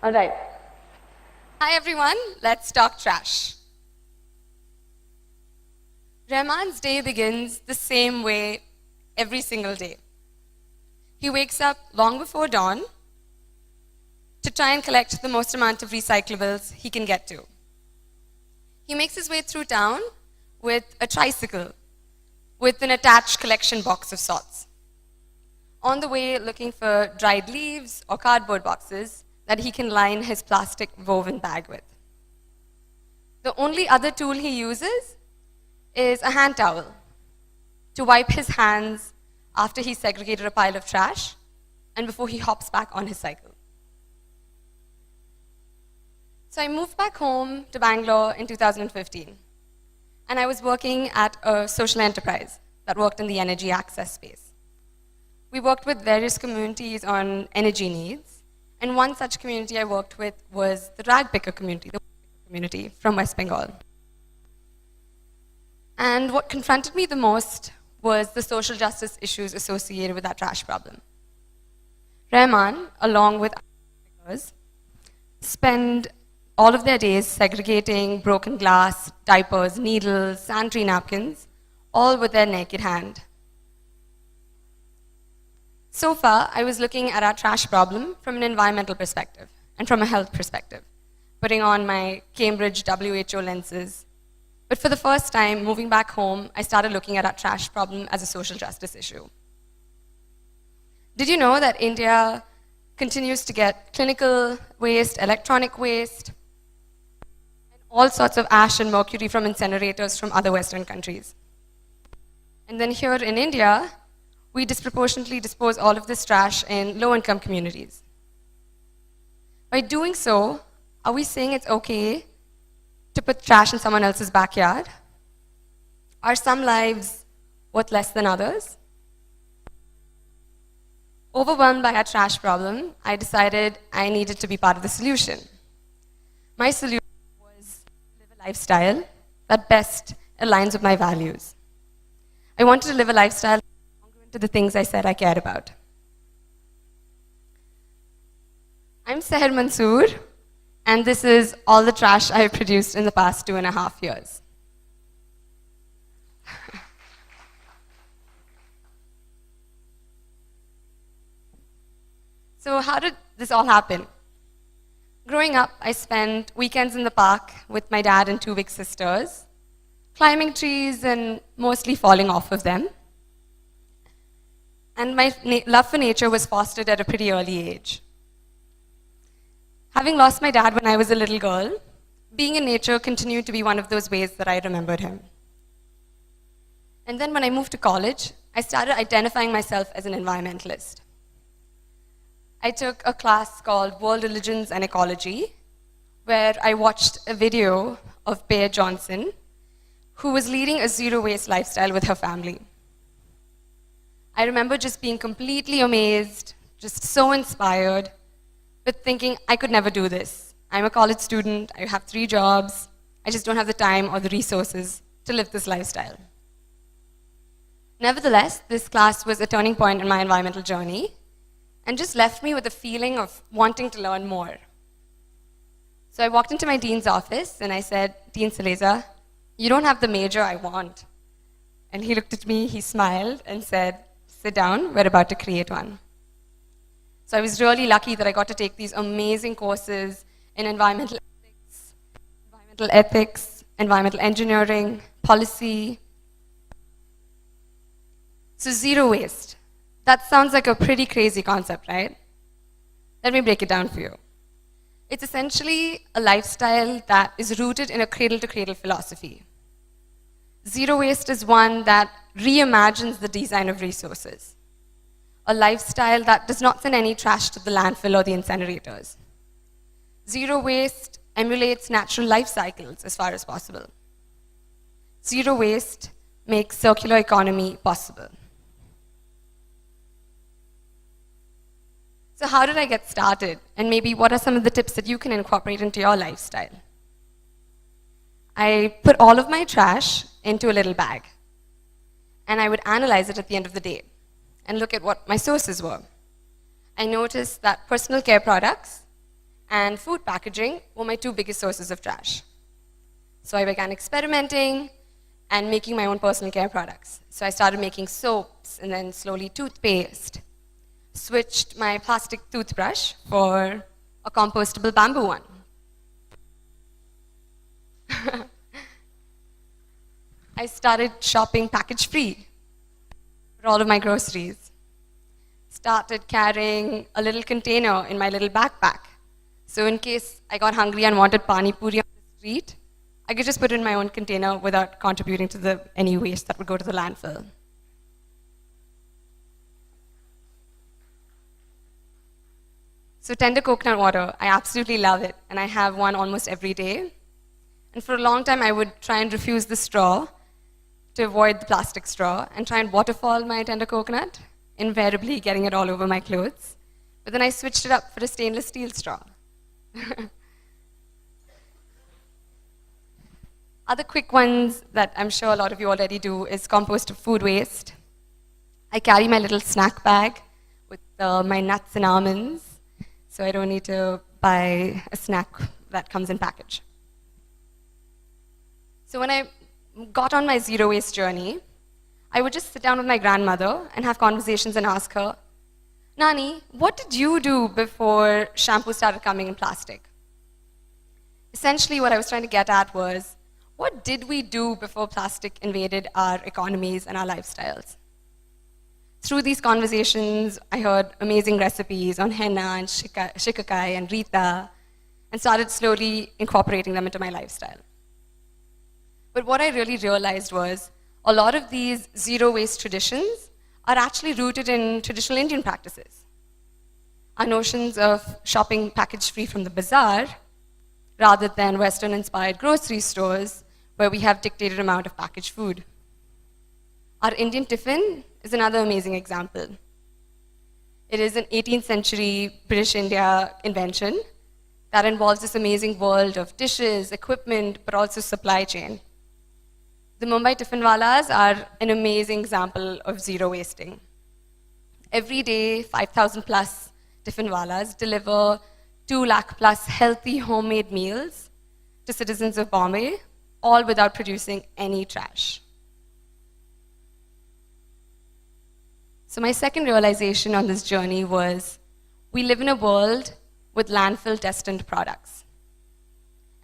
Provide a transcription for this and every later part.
All right. Hi, everyone. Let's talk trash. Rahman's day begins the same way every single day. He wakes up long before dawn to try and collect the most amount of recyclables he can get to. He makes his way through town with a tricycle with an attached collection box of sorts. On the way, looking for dried leaves or cardboard boxes that he can line his plastic woven bag with. The only other tool he uses is a hand towel to wipe his hands after he's segregated a pile of trash and before he hops back on his cycle. So I moved back home to Bangalore in 2015, and I was working at a social enterprise that worked in the energy access space. We worked with various communities on energy needs, and one such community I worked with was the rag picker community, from West Bengal. And what confronted me the most was the social justice issues associated with that trash problem. Rahman, along with others, spend all of their days segregating broken glass, diapers, needles, sanitary napkins, all with their naked hand. So far, I was looking at our trash problem from an environmental perspective and from a health perspective, putting on my Cambridge WHO lenses. But for the first time, moving back home, I started looking at our trash problem as a social justice issue. Did you know that India continues to get clinical waste, electronic waste, and all sorts of ash and mercury from incinerators from other Western countries? And then here in India, we disproportionately dispose all of this trash in low-income communities. By doing so, are we saying it's okay to put trash in someone else's backyard? Are some lives worth less than others? Overwhelmed by our trash problem, I decided I needed to be part of the solution. My solution was to live a lifestyle that best aligns with my values. I wanted to live a lifestyle congruent to the things I said I cared about. I'm Sahar Mansoor, and this is all the trash I have produced in the past 2.5 years. So how did this all happen? Growing up, I spent weekends in the park with my dad and 2 big sisters, climbing trees and mostly falling off of them. And my love for nature was fostered at a pretty early age. Having lost my dad when I was a little girl, being in nature continued to be one of those ways that I remembered him. And then when I moved to college, I started identifying myself as an environmentalist. I took a class called World Religions and Ecology, where I watched a video of Bear Johnson, who was leading a zero-waste lifestyle with her family. I remember just being completely amazed, just so inspired, but thinking I could never do this. I'm a college student, I have 3 jobs, I just don't have the time or the resources to live this lifestyle. Nevertheless, this class was a turning point in my environmental journey and just left me with a feeling of wanting to learn more. So I walked into my dean's office and I said, "Dean Saleza, you don't have the major I want." And he looked at me, he smiled and said, "Sit down, we're about to create one." So I was really lucky that I got to take these amazing courses in environmental ethics, environmental engineering, policy. So zero waste. That sounds like a pretty crazy concept, right? Let me break it down for you. It's essentially a lifestyle that is rooted in a cradle-to-cradle philosophy. Zero waste is one that reimagines the design of resources. A lifestyle that does not send any trash to the landfill or the incinerators. Zero waste emulates natural life cycles as far as possible. Zero waste makes circular economy possible. So how did I get started? And maybe what are some of the tips that you can incorporate into your lifestyle? I put all of my trash into a little bag, and I would analyze it at the end of the day and look at what my sources were. I noticed that personal care products and food packaging were my two biggest sources of trash. So I began experimenting and making my own personal care products. So I started making soaps and then slowly toothpaste. Switched my plastic toothbrush for a compostable bamboo one. I started shopping package-free for all of my groceries. Started carrying a little container in my little backpack. So in case I got hungry and wanted pani puri on the street, I could just put it in my own container without contributing to any waste that would go to the landfill. So tender coconut water, I absolutely love it, and I have one almost every day. And for a long time, I would try and refuse the straw to avoid the plastic straw and try and waterfall my tender coconut, invariably getting it all over my clothes. But then I switched it up for a stainless steel straw. Other quick ones that I'm sure a lot of you already do is compost of food waste. I carry my little snack bag with my nuts and almonds, so I don't need to buy a snack that comes in package. So when I got on my zero waste journey, I would just sit down with my grandmother and have conversations and ask her, Nani, what did you do before shampoo started coming in plastic? Essentially, what I was trying to get at was, what did we do before plastic invaded our economies and our lifestyles? Through these conversations, I heard amazing recipes on henna and shikakai and rita, and started slowly incorporating them into my lifestyle. But what I really realized was, a lot of these zero waste traditions are actually rooted in traditional Indian practices. Our notions of shopping package-free from the bazaar, rather than Western-inspired grocery stores, where we have dictated amount of packaged food. Our Indian tiffin is another amazing example. It is an 18th century British India invention that involves this amazing world of dishes, equipment, but also supply chain. The Mumbai Tiffinwalas are an amazing example of zero wasting. Every day, 5,000 plus Tiffinwalas deliver 2 lakh plus healthy homemade meals to citizens of Bombay, all without producing any trash. So my second realization on this journey was, we live in a world with landfill-destined products,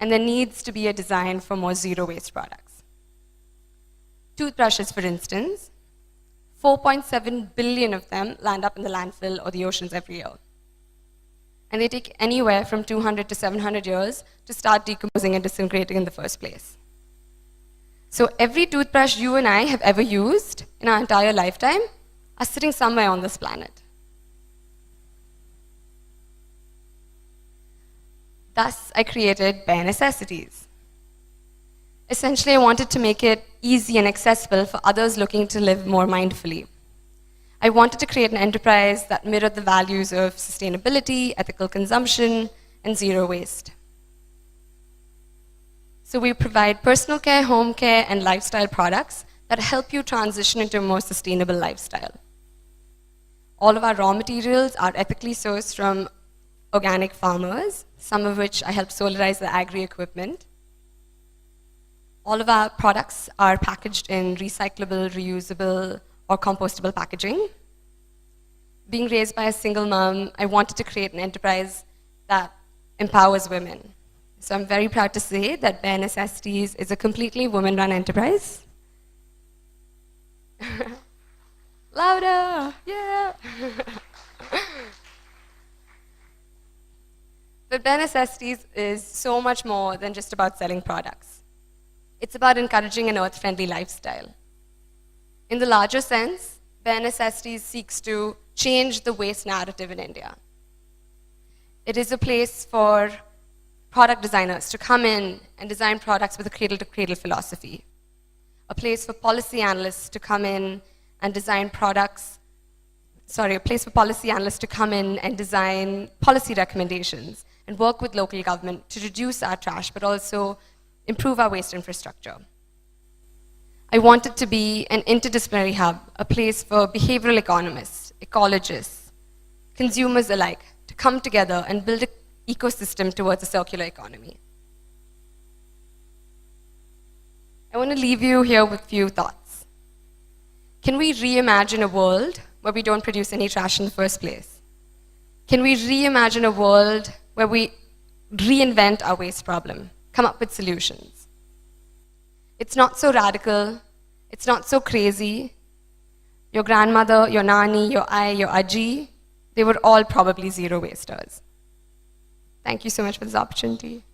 and there needs to be a design for more zero-waste products. Toothbrushes, for instance, 4.7 billion of them land up in the landfill or the oceans every year. And they take anywhere from 200 to 700 years to start decomposing and disintegrating in the first place. So every toothbrush you and I have ever used in our entire lifetime are sitting somewhere on this planet. Thus, I created Bare Necessities. Essentially, I wanted to make it easy and accessible for others looking to live more mindfully. I wanted to create an enterprise that mirrored the values of sustainability, ethical consumption, and zero waste. So we provide personal care, home care, and lifestyle products that help you transition into a more sustainable lifestyle. All of our raw materials are ethically sourced from organic farmers, some of which I help solarize the agri-equipment. All of our products are packaged in recyclable, reusable, or compostable packaging. Being raised by a single mom, I wanted to create an enterprise that empowers women. So I'm very proud to say that Bare Necessities is a completely women-run enterprise. Louder, yeah. But Bare Necessities is so much more than just about selling products. It's about encouraging an earth-friendly lifestyle. In the larger sense, Bare Necessities seeks to change the waste narrative in India. It is a place for product designers to come in and design products with a cradle-to-cradle philosophy. A place for policy analysts to come in and design products, a place for policy analysts to come in and design policy recommendations and work with local government to reduce our trash, but also improve our waste infrastructure. I want it to be an interdisciplinary hub, a place for behavioral economists, ecologists, consumers alike, to come together and build a ecosystem towards a circular economy. I want to leave you here with a few thoughts. Can we reimagine a world where we don't produce any trash in the first place? Can we reimagine a world where we reinvent our waste problem, come up with solutions? It's not so radical, it's not so crazy. Your grandmother, your nani, your ai, your aji, they were all probably zero wasters. Thank you so much for this opportunity.